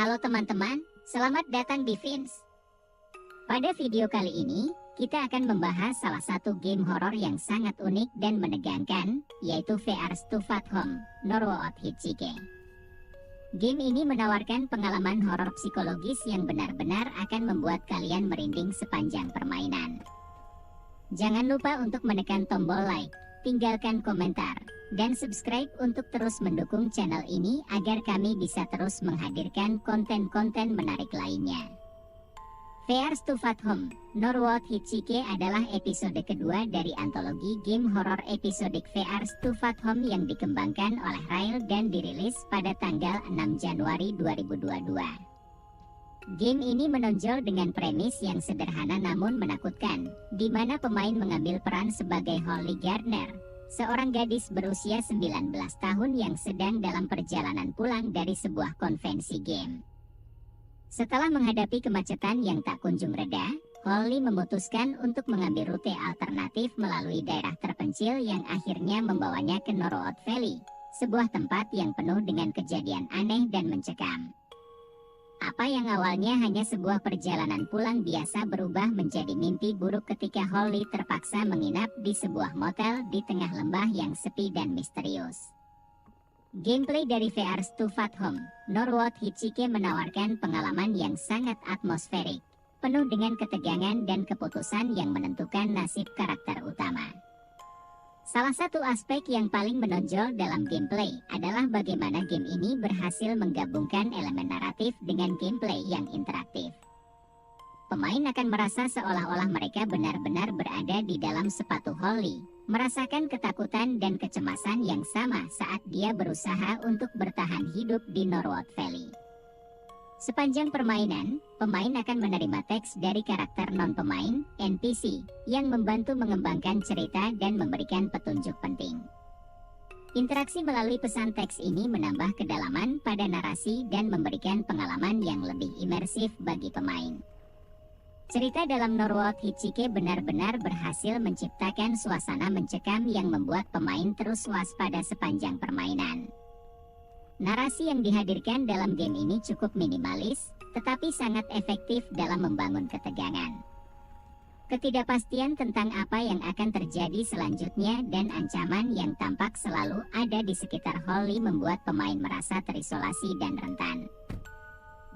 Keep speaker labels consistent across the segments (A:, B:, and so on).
A: Halo teman-teman, selamat datang di Vins. Pada video kali ini, kita akan membahas salah satu game horor yang sangat unik dan menegangkan, yaitu VR Stuffed Home, Norwalk Hitchike. Game ini menawarkan pengalaman horor psikologis yang benar-benar akan membuat kalian merinding sepanjang permainan. Jangan lupa untuk menekan tombol like, tinggalkan komentar, dan subscribe untuk terus mendukung channel ini agar kami bisa terus menghadirkan konten-konten menarik lainnya. VR Stuffed Home, Norwalk Hitchike adalah episode kedua dari antologi game horor episodik VR Stuffed Home yang dikembangkan oleh Rare dan dirilis pada tanggal 6 Januari 2022. Game ini menonjol dengan premis yang sederhana namun menakutkan, di mana pemain mengambil peran sebagai Holly Gardner, seorang gadis berusia 19 tahun yang sedang dalam perjalanan pulang dari sebuah konvensi game. Setelah menghadapi kemacetan yang tak kunjung reda, Holly memutuskan untuk mengambil rute alternatif melalui daerah terpencil yang akhirnya membawanya ke Norwalk Valley, sebuah tempat yang penuh dengan kejadian aneh dan mencekam. Apa yang awalnya hanya sebuah perjalanan pulang biasa berubah menjadi mimpi buruk ketika Holly terpaksa menginap di sebuah motel di tengah lembah yang sepi dan misterius. Gameplay dari VR Stuffed Home, Norwalk Hitchike menawarkan pengalaman yang sangat atmosferik, penuh dengan ketegangan dan keputusan yang menentukan nasib karakter utama. Salah satu aspek yang paling menonjol dalam gameplay adalah bagaimana game ini berhasil menggabungkan elemen naratif dengan gameplay yang interaktif. Pemain akan merasa seolah-olah mereka benar-benar berada di dalam sepatu Holly, merasakan ketakutan dan kecemasan yang sama saat dia berusaha untuk bertahan hidup di Norwalk Valley. Sepanjang permainan, pemain akan menerima teks dari karakter non-pemain, NPC, yang membantu mengembangkan cerita dan memberikan petunjuk penting. Interaksi melalui pesan teks ini menambah kedalaman pada narasi dan memberikan pengalaman yang lebih imersif bagi pemain. Cerita dalam Norwalk Hitchike benar-benar berhasil menciptakan suasana mencekam yang membuat pemain terus waspada sepanjang permainan. Narasi yang dihadirkan dalam game ini cukup minimalis, tetapi sangat efektif dalam membangun ketegangan. Ketidakpastian tentang apa yang akan terjadi selanjutnya dan ancaman yang tampak selalu ada di sekitar Holly membuat pemain merasa terisolasi dan rentan.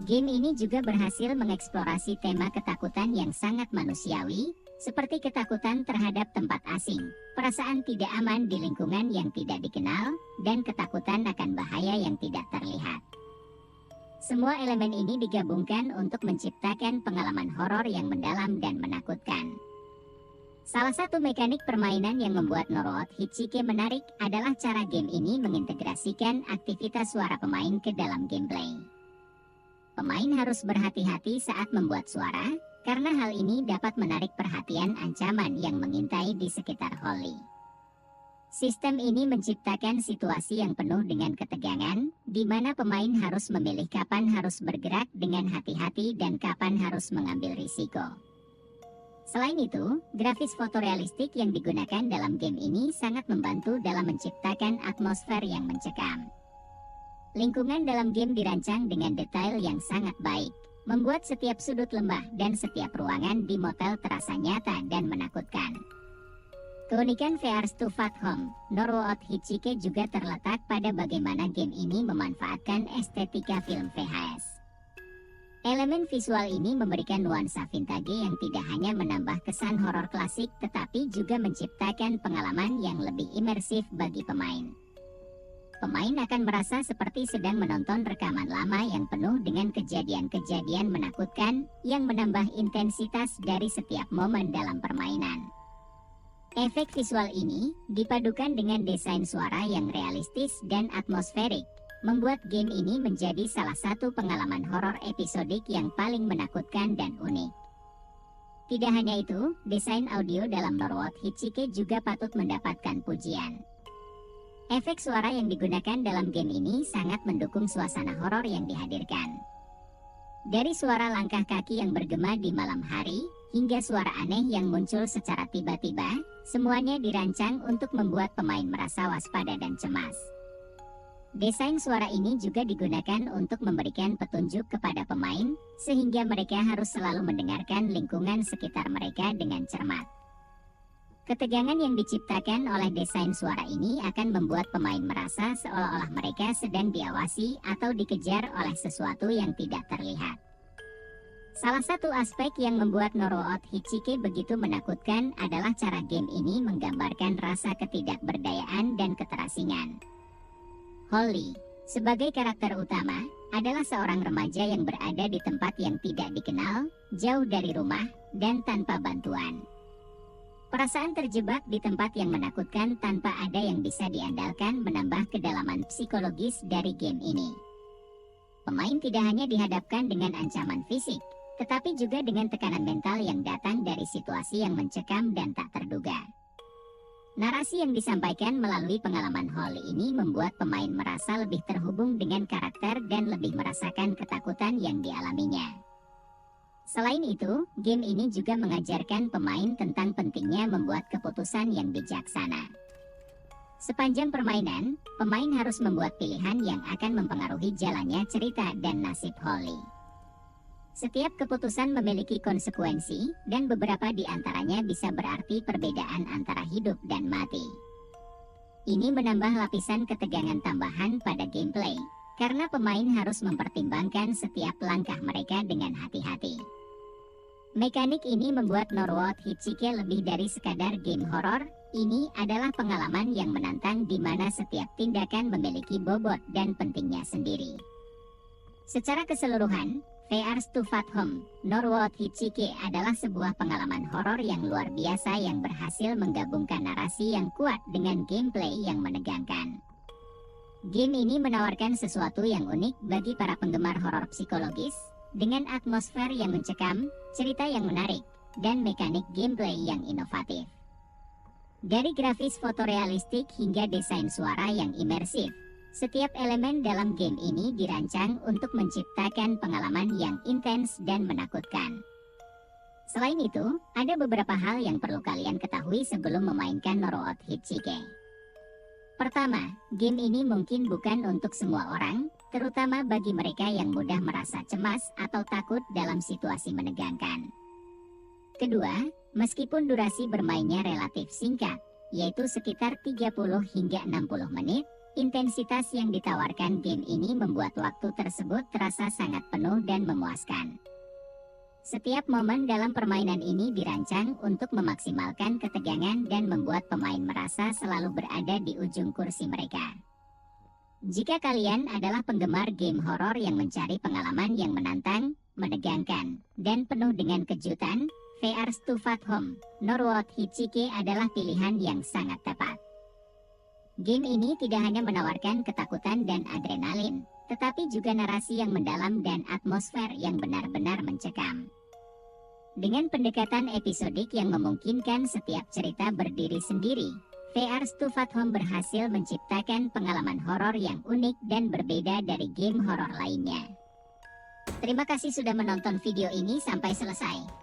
A: Game ini juga berhasil mengeksplorasi tema ketakutan yang sangat manusiawi, seperti ketakutan terhadap tempat asing, perasaan tidak aman di lingkungan yang tidak dikenal, dan ketakutan akan bahaya yang tidak terlihat. Semua elemen ini digabungkan untuk menciptakan pengalaman horor yang mendalam dan menakutkan. Salah satu mekanik permainan yang membuat Norwalk Hitchike menarik adalah cara game ini mengintegrasikan aktivitas suara pemain ke dalam gameplay. Pemain harus berhati-hati saat membuat suara, karena hal ini dapat menarik perhatian ancaman yang mengintai di sekitar Holly. Sistem ini menciptakan situasi yang penuh dengan ketegangan, di mana pemain harus memilih kapan harus bergerak dengan hati-hati dan kapan harus mengambil risiko. Selain itu, grafis fotorealistik yang digunakan dalam game ini sangat membantu dalam menciptakan atmosfer yang mencekam. Lingkungan dalam game dirancang dengan detail yang sangat baik, membuat setiap sudut lembah dan setiap ruangan di motel terasa nyata dan menakutkan. Keunikan VR Stuffed Home, Norwalk Hitchike juga terletak pada bagaimana game ini memanfaatkan estetika film VHS. Elemen visual ini memberikan nuansa vintage yang tidak hanya menambah kesan horor klasik tetapi juga menciptakan pengalaman yang lebih imersif bagi pemain. Pemain akan merasa seperti sedang menonton rekaman lama yang penuh dengan kejadian-kejadian menakutkan yang menambah intensitas dari setiap momen dalam permainan. Efek visual ini, dipadukan dengan desain suara yang realistis dan atmosferik, membuat game ini menjadi salah satu pengalaman horor episodik yang paling menakutkan dan unik. Tidak hanya itu, desain audio dalam Norwalk Hitchike juga patut mendapatkan pujian. Efek suara yang digunakan dalam game ini sangat mendukung suasana horor yang dihadirkan. Dari suara langkah kaki yang bergema di malam hari, hingga suara aneh yang muncul secara tiba-tiba, semuanya dirancang untuk membuat pemain merasa waspada dan cemas. Desain suara ini juga digunakan untuk memberikan petunjuk kepada pemain, sehingga mereka harus selalu mendengarkan lingkungan sekitar mereka dengan cermat. Ketegangan yang diciptakan oleh desain suara ini akan membuat pemain merasa seolah-olah mereka sedang diawasi atau dikejar oleh sesuatu yang tidak terlihat. Salah satu aspek yang membuat Norouo Hichike begitu menakutkan adalah cara game ini menggambarkan rasa ketidakberdayaan dan keterasingan. Holly, sebagai karakter utama, adalah seorang remaja yang berada di tempat yang tidak dikenal, jauh dari rumah, dan tanpa bantuan. Perasaan terjebak di tempat yang menakutkan tanpa ada yang bisa diandalkan menambah kedalaman psikologis dari game ini. Pemain tidak hanya dihadapkan dengan ancaman fisik, tetapi juga dengan tekanan mental yang datang dari situasi yang mencekam dan tak terduga. Narasi yang disampaikan melalui pengalaman Holly ini membuat pemain merasa lebih terhubung dengan karakter dan lebih merasakan ketakutan yang dialaminya. Selain itu, game ini juga mengajarkan pemain tentang pentingnya membuat keputusan yang bijaksana. Sepanjang permainan, pemain harus membuat pilihan yang akan mempengaruhi jalannya cerita dan nasib Holly. Setiap keputusan memiliki konsekuensi, dan beberapa di antaranya bisa berarti perbedaan antara hidup dan mati. Ini menambah lapisan ketegangan tambahan pada gameplay, karena pemain harus mempertimbangkan setiap langkah mereka dengan hati-hati. Mekanik ini membuat Norouo Hichike lebih dari sekadar game horor. Ini adalah pengalaman yang menantang di mana setiap tindakan memiliki bobot dan pentingnya sendiri. Secara keseluruhan, VR to Fat Home, Norouo Hichike adalah sebuah pengalaman horor yang luar biasa yang berhasil menggabungkan narasi yang kuat dengan gameplay yang menegangkan. Game ini menawarkan sesuatu yang unik bagi para penggemar horor psikologis, dengan atmosfer yang mencekam, cerita yang menarik, dan mekanik gameplay yang inovatif. Dari grafis fotorealistik hingga desain suara yang imersif, setiap elemen dalam game ini dirancang untuk menciptakan pengalaman yang intens dan menakutkan. Selain itu, ada beberapa hal yang perlu kalian ketahui sebelum memainkan Norouo Hichike. Pertama, game ini mungkin bukan untuk semua orang, terutama bagi mereka yang mudah merasa cemas atau takut dalam situasi menegangkan. Kedua, meskipun durasi bermainnya relatif singkat, yaitu sekitar 30 hingga 60 menit, intensitas yang ditawarkan game ini membuat waktu tersebut terasa sangat penuh dan memuaskan. Setiap momen dalam permainan ini dirancang untuk memaksimalkan ketegangan dan membuat pemain merasa selalu berada di ujung kursi mereka. Jika kalian adalah penggemar game horor yang mencari pengalaman yang menantang, menegangkan, dan penuh dengan kejutan, VR to Fat Home, Norouo Hichike adalah pilihan yang sangat tepat. Game ini tidak hanya menawarkan ketakutan dan adrenalin, tetapi juga narasi yang mendalam dan atmosfer yang benar-benar mencekam. Dengan pendekatan episodik yang memungkinkan setiap cerita berdiri sendiri, VR to Fat Home berhasil menciptakan pengalaman horor yang unik dan berbeda dari game horor lainnya. Terima kasih sudah menonton video ini sampai selesai.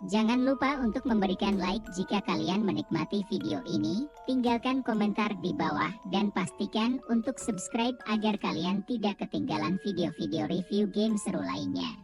A: Jangan lupa untuk memberikan like jika kalian menikmati video ini, tinggalkan komentar di bawah, dan pastikan untuk subscribe agar kalian tidak ketinggalan video-video review game seru lainnya.